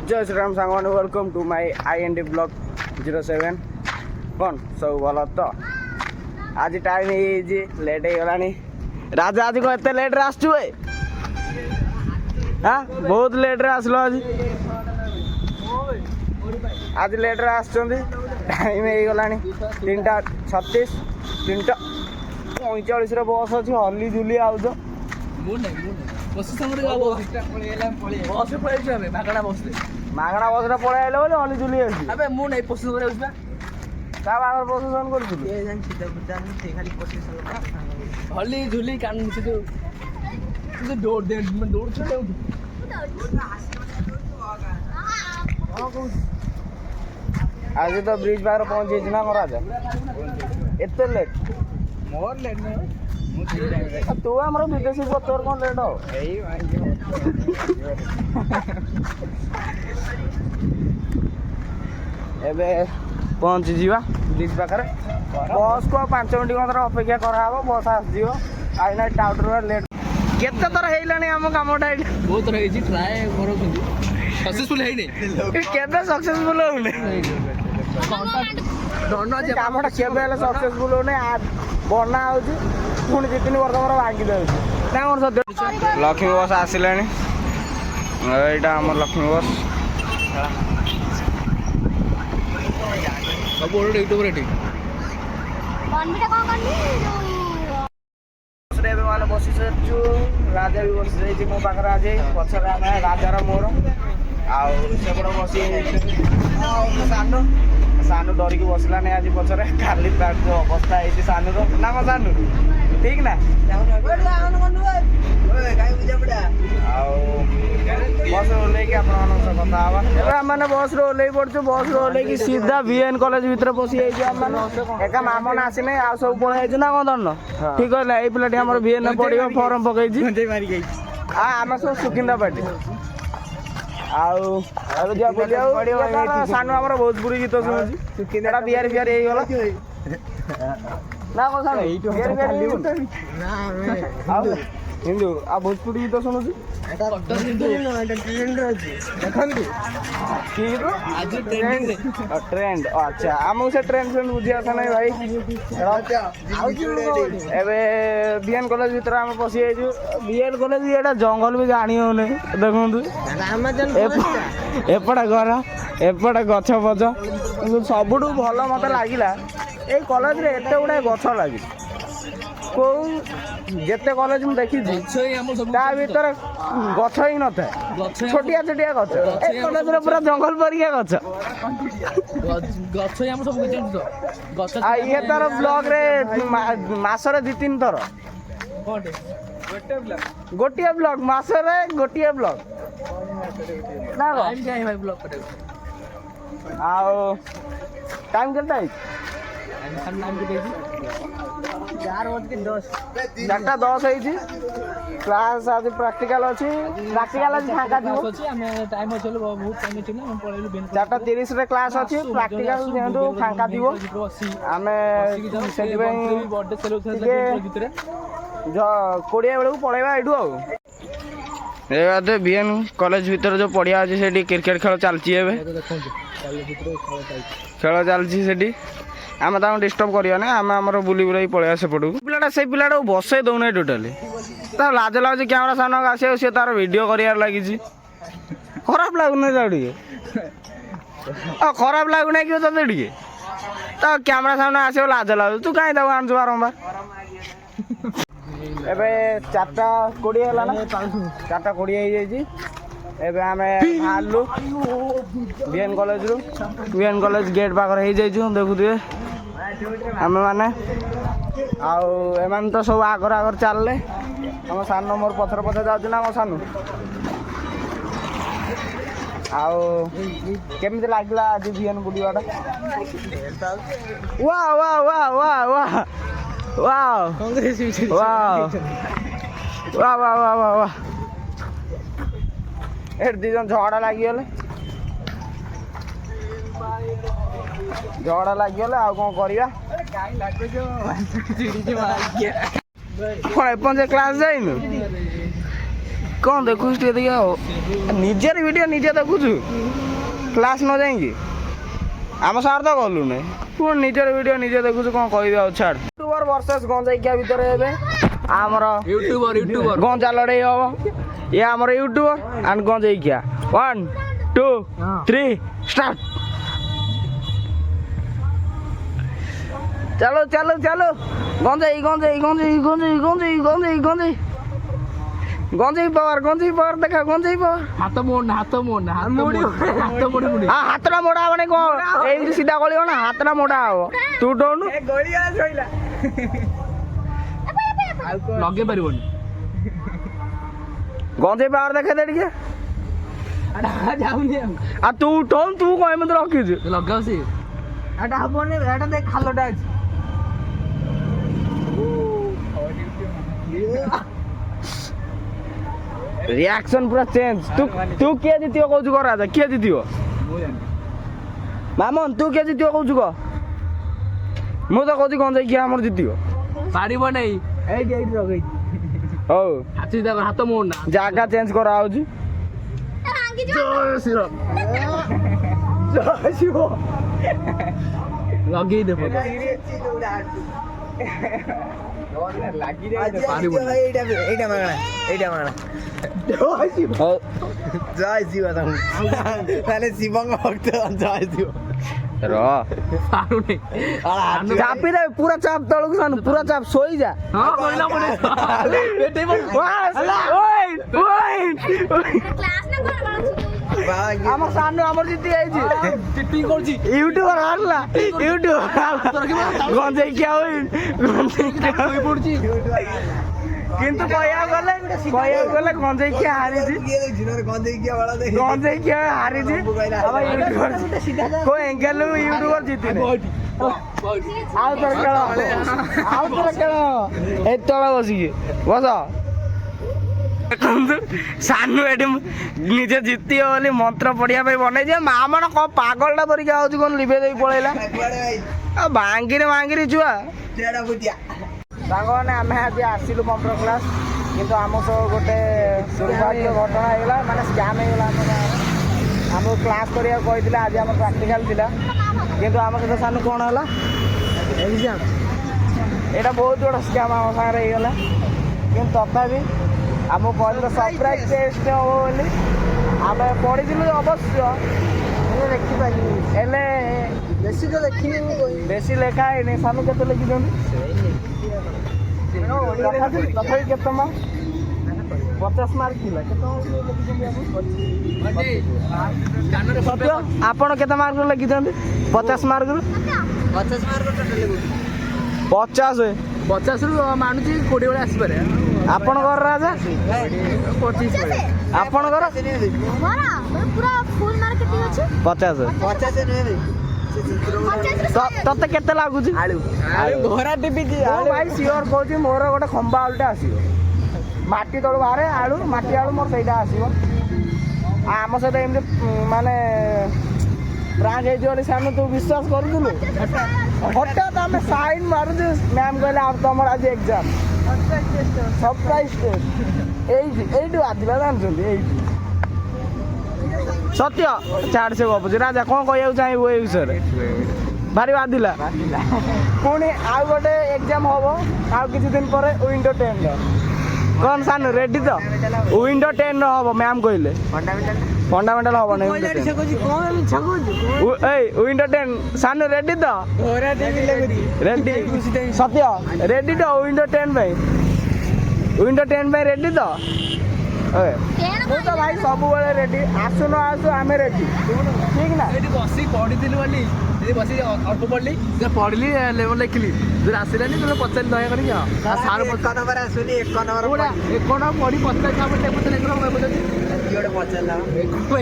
जय Shri Ram song welcome to my IND blog 07 कौन सब भल तो आज टाइम लेट हो गलानी राजा आज को एत लेट आसु हाँ बहुत लेट आसलो आज लेट टाइम हो गलानी 3:36 3:45 बस अच्छी हली झुली आउज मागणा बस पलि आइल बोले हली झुली हली झुली दौड़ आज तो ब्रिज पाखे पहुंची ना राजा एत लेट मोर लेट तू आम विदेशी तोर कौन लेट हो एबे पहुंची जीवा ब्रिज पाखे बस को 5 मिनट मतलब अपेक्षा कराब बस आसो आईना टाउटर लेट केते थर हेलानी आम कामटा बहुत थर ट्राए सक्सेसफुल है केबे सक्सेसफुल होने कामटा केबे सक्सेसफुल होने बना हो पुणी 2-3 वर्ष पर भांगी जाऊँ ना कौन सत्य लक्ष्मी बस आसला यहाँ आम लक्ष्मी बस सब यूट्यूब मैंने बसी सारू राजा भी बसी जाइए मो पाखे आज पचर आम राजार मोर आपट बसी सानू सानू डरिकी बसलानी आज पचर खाली अवस्था है सानूर ना मो सानू ठीक ना बस ओल्ल कथा मैंने बस ओल्ल पड़ू बस ओल्ल सीधा VN कॉलेज भितर पशि एका मामन आसने आ सब पलि ना कौन दंड ठीक है ये पिलाटी आम VN पड़ो फर्म पकई आम सब सुकिंदा पार्टी सानू आम भोजपुरी गीत शुणुचा बिहार बिहार गला ना कौन हिंदू आ भोजपुरी गीत शुणुची ट्रेंड अच्छा आमको से ट्रेंड बुझे ना भाई VN कॉलेज भर आम पशि VN कॉलेज ये जंगल भी जानी हो देखु एपटे घर एपटे गछ फच सबुठ भल मत लगे ये कॉलेज एत गुड़ा गछ लगे कौ जिते कॉलेज मुझे देखी भर गछ ही न था छोटिया छोटिया गछ कॉलेज पूरा जंगल परिया गछ ये तार ब्लॉग रे मासरे 2-3 थर गोटे ब्लॉग मासरे गोटे ब्लॉग टाइम केता 4:10 क्लास आज प्रैक्टिकल अच्छी प्रैक्टिकल आज फाँका थी 4:30 रे क्लास अच्छी प्रैक्टिकल जेहतु फाँका थी आम से 20 बेलू पलैबा ये VN कॉलेज भीतर जो पड़िया अच्छे से क्रिकेट खेल चलती खेल चलती आम तक डिस्टर्ब करिया ना आम आमर बुली बुलाई पलैया सेपटू पिलाटा से पिलाटा बसई दौना टोटाली तार लाज लगे कैमेरा सामना आस सी तार वीडियो कर लगी खराब लगुन खराब लगुना कि ते टे तो कैमेरा सामने आस लाज लगे तू कहीं दबा आनु बारंबार एबे 4:20 है ना 4:20 एबे आम बाहरलु VN कॉलेज गेट पाखे देखु थे आम मैंने आम तो सब आगर आगर चलले आम सान मोर पथर पथर जाऊँ ना मो सानू केमी लगे आज VN बुलवाटा वाह वाह वाह वाह वाह वाह वाह वाह वाह वाह वाह ए 2 जन झगड़ा लगिगले झगड़ा लगिगले आ कौन करवा कौन एपजे क्लास जाइन କ'ଣ ଦେଖୁଛୁ ଟିକେ ଦେଖିଆ ଆଉ ନିଜର ଭିଡ଼ିଓ ନିଜେ ଦେଖୁଛୁ କ୍ଲାସ୍ ନ ଯାଇକି ଆମ ସାର୍ ତ ଗଲୁନି ପୁଣି ନିଜର ଭିଡ଼ିଓ ନିଜେ ଦେଖୁଛୁ କ'ଣ କହିବି ଆଉ ଛାଡ଼। ୟୁଟ୍ୟୁବର ବର୍ସେସ୍ ଗଞ୍ଜେଇକିଆ ଭିତରେ ଏବେ ଆମର ୟୁଟ୍ୟୁବର ଗଞ୍ଜା ଲଢ଼େଇ ହବ। ଇଏ ଆମର ୟୁଟ୍ୟୁବର ଆଣ୍ଡ ଗଞ୍ଜେଇକିଆ 1 2 3 ଷ୍ଟାର୍ଟ। ଚାଲୁ ଚାଲୁ ଚାଲୁ ଗଞ୍ଜେଇ ଗଞ୍ଜେଇ ଗଞ୍ଜେଇ ଗଞ୍ଜେଇ ଗଞ୍ଜେଇ ଗଞ୍ଜେଇ ଗଞ୍ଜେଇ ଗଞ୍ଜେଇ ପାୱାର ଦେଖା ଗଞ୍ଜେଇ ପାୱାର। ହାତ ମୋଡ ହାତଟା ମୋଡ଼ା ହବନି କ'ଣ ଏମିତି ସିଧା ଗଳିବ ନା ହାତଟା ମୋଡ଼ା ହବ ତୁ ଡରୁନୁ ଲଗେଇ ପାରିବନି। ଗଞ୍ଜେଇ ପାୱାର ଦେଖେ ଦେ ଟିକେ ଯାଉନି ଆଉ ତୁ ଉଠଉନୁ ତୁ କ'ଣ ଏମିତି ରଖିଛୁ ଲଗାଉ ସେ ଏଟା ହବନି ଏଟା ଦେଖ ଖାଲଟା ଅଛି ରିଆକ୍ସନ ପୁରା ଚେଞ୍ଜ ତୁ କିଏ ଜିତିବ କହୁଛୁ କହ ରାଜା କିଏ ଜିତିବ ମାମନ ତୁ କିଏ ଜିତିବ କହୁଛୁ କହ ମୁଁ ତ କହୁଛି ଗଞ୍ଜେଇ କିଏ ଆମର ଜିତିବ ପାରିବ ନାହିଁ। ଏଇଠି ରଖେଇଛି ହଉ ହାତ ମୋଡ ନା ଜାଗା ଚେଞ୍ଜ କରାହଉଛି ଲଗେଇ ଦେବ ଏଇଟା ମାଗଣା ହଉ ଜୟ ଶିବ ତାହେଲେ ଶିବଙ୍କ ଭକ୍ତ ଜୟ ଶିବ ପାରୁନି ଚାପି ଦେ ପୁରା ଚାପ ତଳକୁ ସାନୁ ପୁରା ଚାପ ଶୋଇଯା ହଁ କହିଲା ପରେ ଆମ ସାନୁ ଆମର ଜିତି ଯାଇଛି ଚିଟିଂ କରୁଛି ୟୁଟ୍ୟୁବର ହାରିଲା ୟୁଟ୍ୟୁବର ଗଞ୍ଜେଇ କିଆ ଶୋଇ ପଡୁଛି। କିନ୍ତୁ କହିବାକୁ ଗଲେ ଗଞ୍ଜେଇ କିଆ ହାରିଛି ଗଞ୍ଜେଇ କିଆ ହାରିଛି କୋଉ ଏଙ୍ଗେଲରୁ ୟୁଟ୍ୟୁବର ଜିତିନି ଆଉ ଥରେ ଖେଳ ଏଇ ତଳ ବସିକି ବସ ଦେଖନ୍ତୁ ସାନୁ ଏଠି ନିଜେ ଜିତିବ ବୋଲି ମନ୍ତ୍ର ପଢିବା ପାଇଁ ବନେଇଛି ମାମନ କ'ଣ ପାଗଳଟା ପରିକି ଆଉଛି କ'ଣ ଲିଭେଇ ଦେଇକି ପଳେଇଲା ଆଉ ଭାଙ୍ଗିରି ଛୁଆ ସାଙ୍ଗମାନେ ଆମେ ଆଜି ଆସିଲୁ କମ୍ପ୍ୟୁଟର କ୍ଲାସ୍ କିନ୍ତୁ ଆମ ସହ ଗୋଟେ ଦୁର୍ଭାଗ୍ୟ ଘଟଣା ହେଇଗଲା ମାନେ ସ୍କାମ୍ ହେଇଗଲା ଆମ ଗାଁରେ ଆମକୁ କ୍ଲାସ୍ କରିବାକୁ କହିଥିଲେ ଆଜି ଆମର ପ୍ରାକ୍ଟିକାଲ୍ ଥିଲା କିନ୍ତୁ ଆମ ସହିତ ସାନୁ କ'ଣ ହେଲା ଏକ୍ଜାମ୍ ଏଇଟା ବହୁତ ବଡ଼ ସ୍କାମ୍ ଆମ ସାଙ୍ଗରେ ହେଇଗଲା କିନ୍ତୁ ତଥାପି ଆମକୁ କହିଲେ ସରପ୍ରାଇଜ୍ ଟେଷ୍ଟ ହେବ ବୋଲି ଆମେ ପଢ଼ିଥିଲୁ ଅବଶ୍ୟ ଦେଖିପାରିବୁ ହେଲେ ବେଶୀ ତ ଦେଖିନି ମୁଁ କହିବି ବେଶୀ ଲେଖା ହେଇନି ସାନୁ କେତେ ଲେଖିଛନ୍ତି ତଥାପି କେତେ ମାର୍କ 50 ମାର୍କ ଥିଲା କେତେ ସତ୍ୟ ଆପଣ କେତେ ମାର୍କରୁ ଲେଖିଛନ୍ତି 50 ମାର୍କରୁ 50 ମାର୍କ ଟୋଟାଲି 50 50ରୁ ମାନୁଛି 20 ବେଳେ ଆସିପାରେ ଆପଣଙ୍କର ରାଜା 25 ବେଳେ ଆପଣଙ୍କର ପୁରା ଫୁଲ୍ ମାର୍କ କେତେ ଅଛି 50 ନୁହେଁ ତତେ କେତେ ଲାଗୁଛି ଘୋରା ଟିପିଛି ଭାଇ ସିଓର କହୁଛି ମୋର ଗୋଟେ ଖମ୍ବା ଆଳୁଟା ଆସିବ ମାଟି ତଳୁ ବାହାରେ ଆଳୁ ମାଟି ଆଳୁ ମୋର ସେଇଟା ଆସିବ ଆଉ ଆମ ସହିତ ଏମିତି ମାନେ ପ୍ରାଙ୍କ ହେଇଛି ବୋଲି ସାନୁ ତୁ ବିଶ୍ୱାସ କରୁଥିଲୁ ହଠାତ୍ ଆମେ ସାଇନ୍ ମାରୁଛୁ ମ୍ୟାମ୍ କହିଲେ ଆଉ ତମର ଆଜି ଏକ୍ଜାମ୍ ସରପ୍ରାଇଜ୍ ଟେଷ୍ଟ ଏଇଠି ବାଧିଲା ଜାଣିଛନ୍ତି ଏଇଠି ସତ୍ୟ ଛାଡ଼ ସେ ଗପୁଛି ରାଜା କ'ଣ କହିବାକୁ ଚାହିଁବୁ ଏଇ ବିଷୟରେ ଭାରି ବାଧିଲା ପୁଣି ଆଉ ଗୋଟେ ଏକ୍ଜାମ୍ ହବ ଆଉ କିଛି ଦିନ ପରେ ୱିଣ୍ଡୋ 10ର କ'ଣ ସାନୁ ରେଡି ତ ୱିଣ୍ଡୋ 10ର ହବ ମ୍ୟାମ୍ କହିଲେ ଫଣ୍ଡାମେଣ୍ଟାଲ ହବନି ଏଇ ୱିଣ୍ଡୋ 10 ସାନୁ ରେଡି ତ ରେଡି ସତ୍ୟ ରେଡି ତ ୱିଣ୍ଡୋ 10 ପାଇଁ ୱିଣ୍ଡୋ 10 ପାଇଁ ରେଡି ତ ମୁଁ ତ ଭାଇ ସବୁବେଳେ ରେଡି ଆସୁ ନ ଆସୁ ଆମେ ରେଡି ଠିକ ନା ଏଠି ବସିକି ପଢିଥିଲି ବୋଲି ଏଠି ବସିକି ଅଳ୍ପ ପଢିଲି ପଢିଲି ଲେବଲ ଲେଖିଲି ଯଦି ଆସିଲାନି ତୁମେ ପଚାରି ଦୟା କରିକି ସାର୍ ଏକ ନମ୍ବର ଆସୁନି ଏକ ନମ୍ବର ଏକ ପଢି ପଚାରି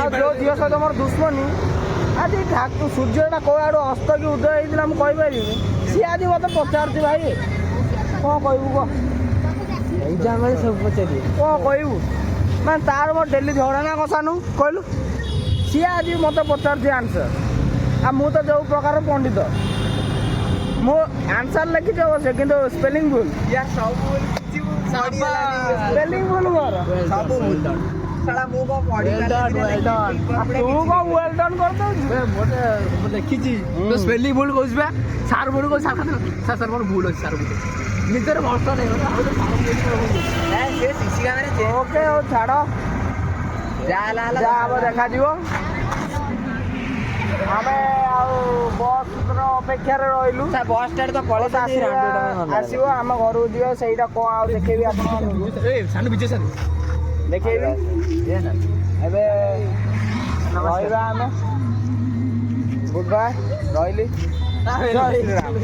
ଆଉ ଯୋଉ ଝିଅ ସହିତ ମୋର ଦୁଶ୍ମନୀ ଆଜି ସୂର୍ଯ୍ୟଟା କୋଉ ଆଡୁ ଅସ୍ତ କି ଉଦୟ ହେଇଥିଲା ମୁଁ କହିପାରିବିନି ସିଏ ଆଜି ମତେ ପଚାରୁଛି ଭାଇ କ'ଣ କହିବୁ କହ ଏକ୍ଜାମ୍ରେ ସବୁ ପଚାରିବେ କ'ଣ କହିବୁ ମାନେ ତାର ମୋର ଡେଲି ଝଗଡ଼ା ନା କଷାନୁ କହିଲୁ ସିଏ ଆଜି ମୋତେ ପଚାରୁଛି ଆନ୍ସର୍ ଆଉ ମୁଁ ତ ଯେଉଁ ପ୍ରକାର ପଣ୍ଡିତ ମୁଁ ଆନ୍ସର୍ ଲେଖିଛି ଅବଶ୍ୟ କିନ୍ତୁ ସ୍ପେଲିଂ ଭୁଲ ସ୍ପେଲିଂ ଭୁଲ କର ସବୁ ଭୁଲ ସାଲା ମୁଁ କଣ ପଢି Well done, well done. ତୁ କଣ ୱେଲ୍ ଡନ୍ କରିଦଉଛୁ ମୁଁ ଲେଖିଛି ତ ସ୍ପେଲିଂ ଭୁଲ କହୁଛି ବା ସାର୍ ଭୁଲ କହୁଛି ସାର୍ ଖାଲି ସାର୍ ସାର୍ ମୋର ଭୁଲ ଅଛି ସାର୍ ଭୁଲ ନିଜର ଭରସା ନାହିଁ ସେ ସିସି କ୍ୟାମେରା ଓକେ ହଉ ଛାଡ଼ ଯାହା ହେଲା ଯାହା ହବ ଦେଖାଯିବ ଆମେ ଆଉ ବସ୍ର ଅପେକ୍ଷାରେ ରହିଲୁ ବସ୍ ଷ୍ଟାଣ୍ଡ ତ ପଳେଇ ଆସିବ ଆମ ଘରକୁ ଯିବା ସେଇଟା କ'ଣ ଆଉ ଦେଖେଇବି ଆପଣମାନଙ୍କୁ ସାନୁ ବିଜୟ ସାର୍ ଦେଖେଇବି ଏବେ ରହିବା ଆମେ ଗୁଡ୍ ବାଏ ରହିଲି ଜୟ ଶ୍ରୀରାମ